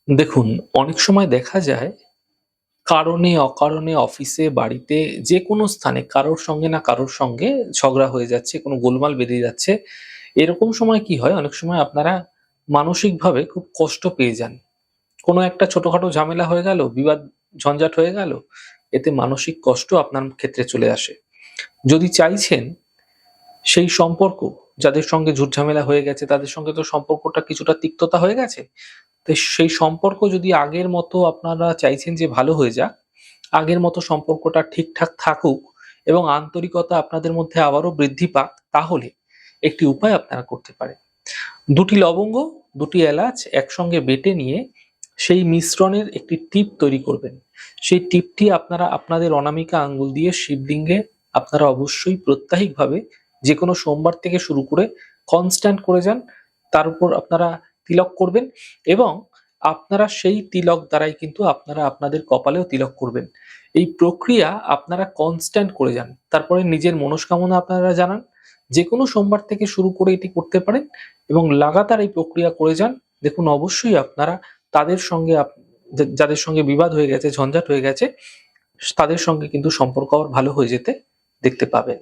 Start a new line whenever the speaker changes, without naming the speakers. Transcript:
দেখুন, অনেক সময় দেখা যায় কারণে অকারণে অফিসে, বাড়িতে যেকোনো স্থানে কারোর সঙ্গে না কারোর সঙ্গে ঝগড়া হয়ে যাচ্ছে, কোনো গোলমাল বেঁধে যাচ্ছে। এরকম সময় কি হয়? অনেক সময় আপনারা মানসিকভাবে খুব কষ্ট পেয়ে যান। কোনো একটা ছোটখাটো ঝামেলা হয়ে গেল, বিবাদ ঝঞ্ঝাট হয়ে গেল, এতে মানসিক কষ্ট আপনার ক্ষেত্রে চলে আসে। যদি চাইছেন সেই সম্পর্ক যাদের সঙ্গে ঝুট-ঝামেলা হয়ে গেছে তাদের সঙ্গে তো সম্পর্কটা কিছুটা তিক্ততা হয়ে গেছে। তো সেই সম্পর্ক যদি আগের মতো আপনারা চাইছেন যে ভালো হয়ে যাক, আগের মতো সম্পর্কটা ঠিকঠাক থাকুক এবং আন্তরিকতা আপনাদের মধ্যে আবারও বৃদ্ধি পাক, তাহলে একটি উপায় আপনারা করতে পারেন। ২ টি লবঙ্গ, ২ টি এলাচ একসঙ্গে বেটে নিয়ে সেই মিশ্রণের একটি টিপ তৈরি করবেন। সেই টিপটি আপনারা আপনাদের অনামিকা আঙ্গুল দিয়ে শিবলিঙ্গে আপনারা অবশ্যই প্রত্যাহিকভাবে যেকোনো সোমবার থেকে শুরু করে কনস্ট্যান্ট করে যান। তার উপর আপনারা তিলক করবেন এবং আপনারা সেই তিলক দ্বারাই কিন্তু আপনারা আপনাদের কপালেও তিলক করবেন। এই প্রক্রিয়া আপনারা কনস্ট্যান্ট করে যান। তারপরে নিজের মনস্কামনা আপনারা জানান। যেকোনো সোমবার থেকে শুরু করে এটি করতে পারেন এবং লাগাতার এই প্রক্রিয়া করে যান। দেখুন অবশ্যই আপনারা তাদের সঙ্গে যাদের সঙ্গে বিবাদ হয়ে গেছে, ঝঞ্ঝাট হয়ে গেছে, তাদের সঙ্গে কিন্তু সম্পর্ক আবার ভালো হয়ে যেতে দেখতে পাবেন।